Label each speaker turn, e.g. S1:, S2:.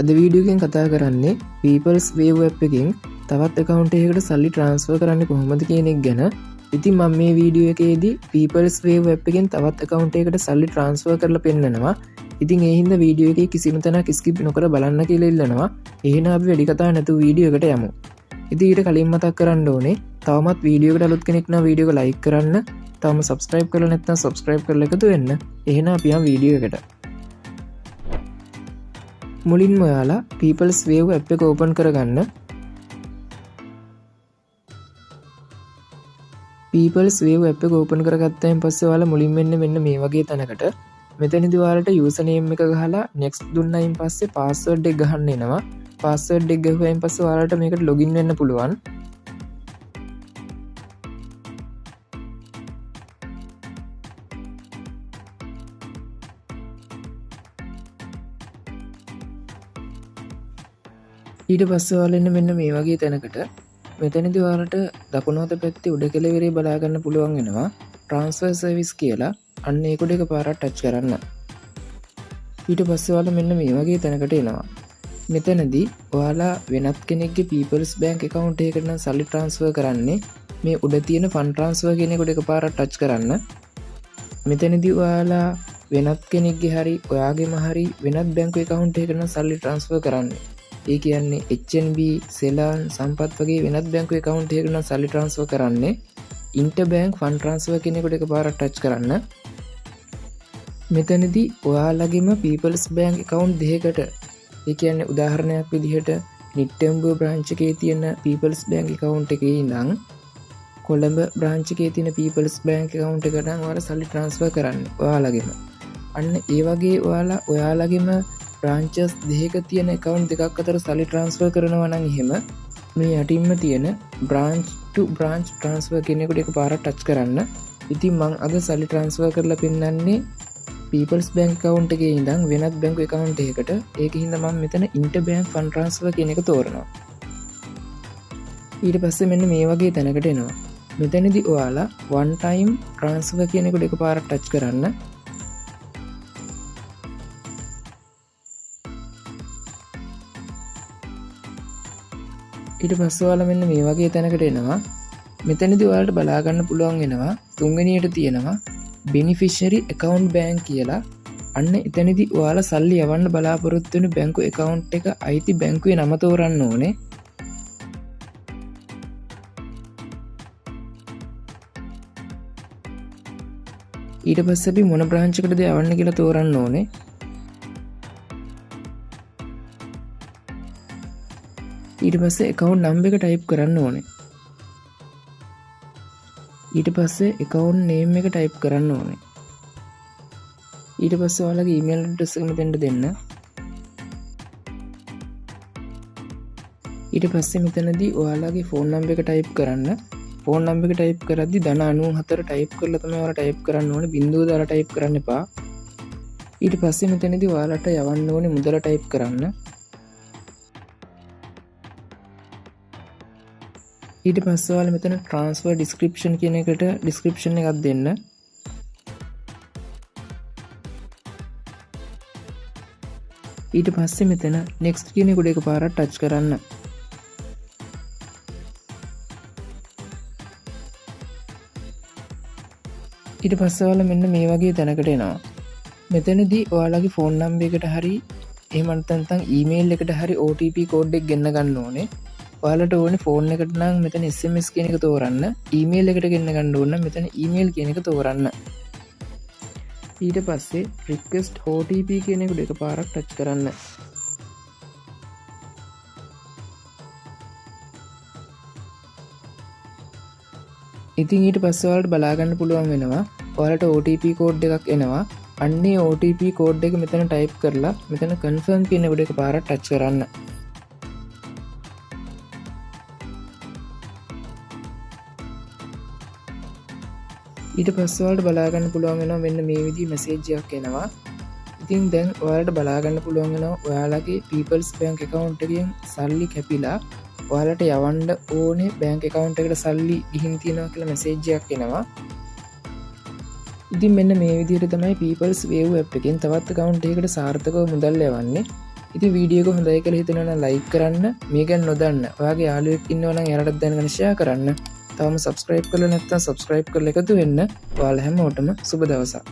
S1: අද වීඩියෝ එකෙන් කතා කරන්නේ People's Wave app එකෙන් තවත් account එකකට සල්ලි transfer කරන්න කොහොමද කියන එක ගැන. ඉතින් මම මේ වීඩියෝ එකේදී People's Wave app එකෙන් තවත් account එකකට සල්ලි transfer කරලා පෙන්නනවා. ඉතින් ඒ හින්දා වීඩියෝ එකේ කිසිම තැනක් skip නොකර බලන්න කියලා ඉල්ලනවා. එහෙනම් අපි වැඩි කතා නැතුව වීඩියෝ එකට යමු. ඉතින් ඊට කලින් මතක් කරන්න ඕනේ තවමත් වීඩියෝ එකට අලුත් කෙනෙක් නම් වීඩියෝ එක like කරන්න. තවම subscribe කරලා නැත්නම් subscribe කරලා එකතු වෙන්න. එහෙනම් අපි යමු වීඩියෝ එකට. මුලින්ම ඔයාලා People's Wave app එක open කරගන්න. People's Wave app එක open කරගත්තාන් පස්සේ ඔයාලා මුලින් මෙන්න මේ වගේ තැනකට මෙතනදී ඔයාලට username එක ගහලා next දුන්නායින් පස්සේ password එක ගහන්න එනවා. password එක ගහුවායින් පස්සේ ඔයාලට මේකට login වෙන්න පුළුවන්. ඊට පස්සේ ඔයාලා මෙන්න මේ වගේ තැනකට මෙතනදී ඔයාලට දකුණු අත පැත්තේ උඩ කෙළවරේ බලා ගන්න පුළුවන් වෙනවා transfer service කියලා. අන්න ඒකට එකපාරක් ටච් කරන්න. ඊට පස්සේ ඔයාලා මෙන්න මේ වගේ තැනකට එනවා. මෙතනදී ඔයාලා වෙනත් කෙනෙක්ගේ People's Bank account එකකට නම් සල්ලි transfer කරන්නේ මේ උඩ තියෙන fund transfer කියන එකට එකපාරක් ටච් කරන්න. මෙතනදී ඔයාලා වෙනත් කෙනෙක්ගේ හරි ඔයාගේම හරි වෙනත් බැංකු account එකකට නම් සල්ලි transfer කරන්නේ. ඒ කියන්නේ HNB, සෙලාන්, සම්පත් වගේ වෙනත් බැංකු account එකකට නම් සල්ලි transfer කරන්නේ interbank fund transfer කියන එකට එකපාරක් ටච් කරන්න. මෙතනදී ඔයාලගේම People's Bank account දෙකකට ඒ කියන්නේ උදාහරණයක් විදිහට නිට්ටඹුව branch එකේ තියෙන People's Bank account එකේ ඉඳන් කොළඹ branch එකේ තියෙන People's Bank account එකට නම් ඔයාලා සල්ලි transfer කරන්නේ ඔයාලගේම. අන්න ඒ වගේ ඔයාලා ඔයාලගේම branches දෙකක තියෙන account දෙකක් අතර සල්ලි transfer කරනවා නම් එහෙම මේ යටින්ම තියෙන branch to branch transfer කියන එකට එකපාරක් ටච් කරන්න. ඉතින් මම අද සල්ලි transfer කරලා පෙන්නන්නේ People's Bank account එකේ ඉඳන් වෙනත් බැංකු account එකකට. ඒක හින්දා මම මෙතන interbank fund transfer කියන එක තෝරනවා. ඊට පස්සේ මෙන්න මේ වගේ තැනකට එනවා. මෙතනදී ඔයාලා one time transfer කියන එකට එකපාරක් ටච් කරන්න. ඊට පස්සේ ඔයාලා මෙන්න මේ වගේ තැනකට එනවා. මෙතනදී ඔයාලට බලා ගන්න පුළුවන් වෙනවා තුන්වෙනියට තියෙනවා beneficiary account bank කියලා. අන්න එතනදී ඔයාලා සල්ලි යවන්න බලාපොරොත්තු වෙන බැංකු account එක අයිති බැංකුවේ නම තෝරන්න ඕනේ. ඊට පස්සේ අපි මොන branch එකටද යවන්න කියලා තෝරන්න ඕනේ. ඊට පස්සේ account number එක type කරන්න ඕනේ. ඊට පස්සේ account name එක type කරන්න ඕනේ. ඊට පස්සේ ඔයාලගේ email address එක මෙතෙන්ට දෙන්න. ඊට පස්සේ මෙතනදී ඔයාලගේ phone number එක type කරන්න. phone number එක type කරද්දි ධන 94 type කරලා තමයි ඔයාලා type කරන්න ඕනේ. බිංදුව දාලා type කරන්න එපා. ඊට පස්සේ මෙතනදී ඔයාලට යවන්න ඕනේ මුදල type කරන්න. ඊට පස්සේ ඔයාලා මෙතන transfer description කියන එකට description එකක් දෙන්න. ඊට පස්සේ මෙතන next කියන එකට එකපාරක් touch කරන්න. ඊට පස්සේ ඔයාලා මෙන්න මේ වගේ තැනකට එනවා. මෙතනදී ඔයාලගේ phone number එකට හරි එහෙම නැත්නම් email එකට හරි OTP code එක ගෙන්න ගන්න ඕනේ. ඔයාලට ඕනේ ෆෝන් එකට නම් මෙතන SMS කියන එක තෝරන්න. ඊමේල් එකට ගෙන්න ගන්න ඕන නම් මෙතන ඊමේල් කියන එක තෝරන්න. ඊට පස්සේ request OTP කියන එකට එකපාරක් ටච් කරන්න. ඉතින් ඊට පස්සේ ඔයාලට බලා ගන්න පුළුවන් වෙනවා ඔයාලට OTP code එකක් එනවා. අන්නේ OTP code එක මෙතන type කරලා මෙතන confirm කියන එකට එකපාරක් ටච් කරන්න. ඊට පස්සේ ඔයාලට බලා ගන්න පුළුවන් වෙනවා මෙන්න මේ විදිහේ මැසේජ් එකක් එනවා. ඉතින් දැන් ඔයාලට බලා ගන්න පුළුවන් වෙනවා ඔයාලගේ People's Bank account එකෙන් සල්ලි කැපිලා ඔයාලට යවන්න ඕනේ bank account එකට සල්ලි ගිහින් තියෙනවා කියලා මැසේජ් එකක් එනවා. ඉතින් මෙන්න මේ විදිහට තමයි People's Wave app එකෙන් තවත් account එකකට සාර්ථකව මුදල් යවන්නේ. ඉති වීඩියක හොඳයි කළ හිතනන ලයික් කරන්න මේ ගැන් නොදන්න ඔයාගේ යාලුවෙක් ඉන්නවන යරටත් දැනගෙන ෂයා කරන්න තවම සබස්ක්‍රයිබ් කල නැත්තන් සබස්ක්‍රයිබ් කරල එකතු වෙන්න වාල හැමෝටම සුබ දවසා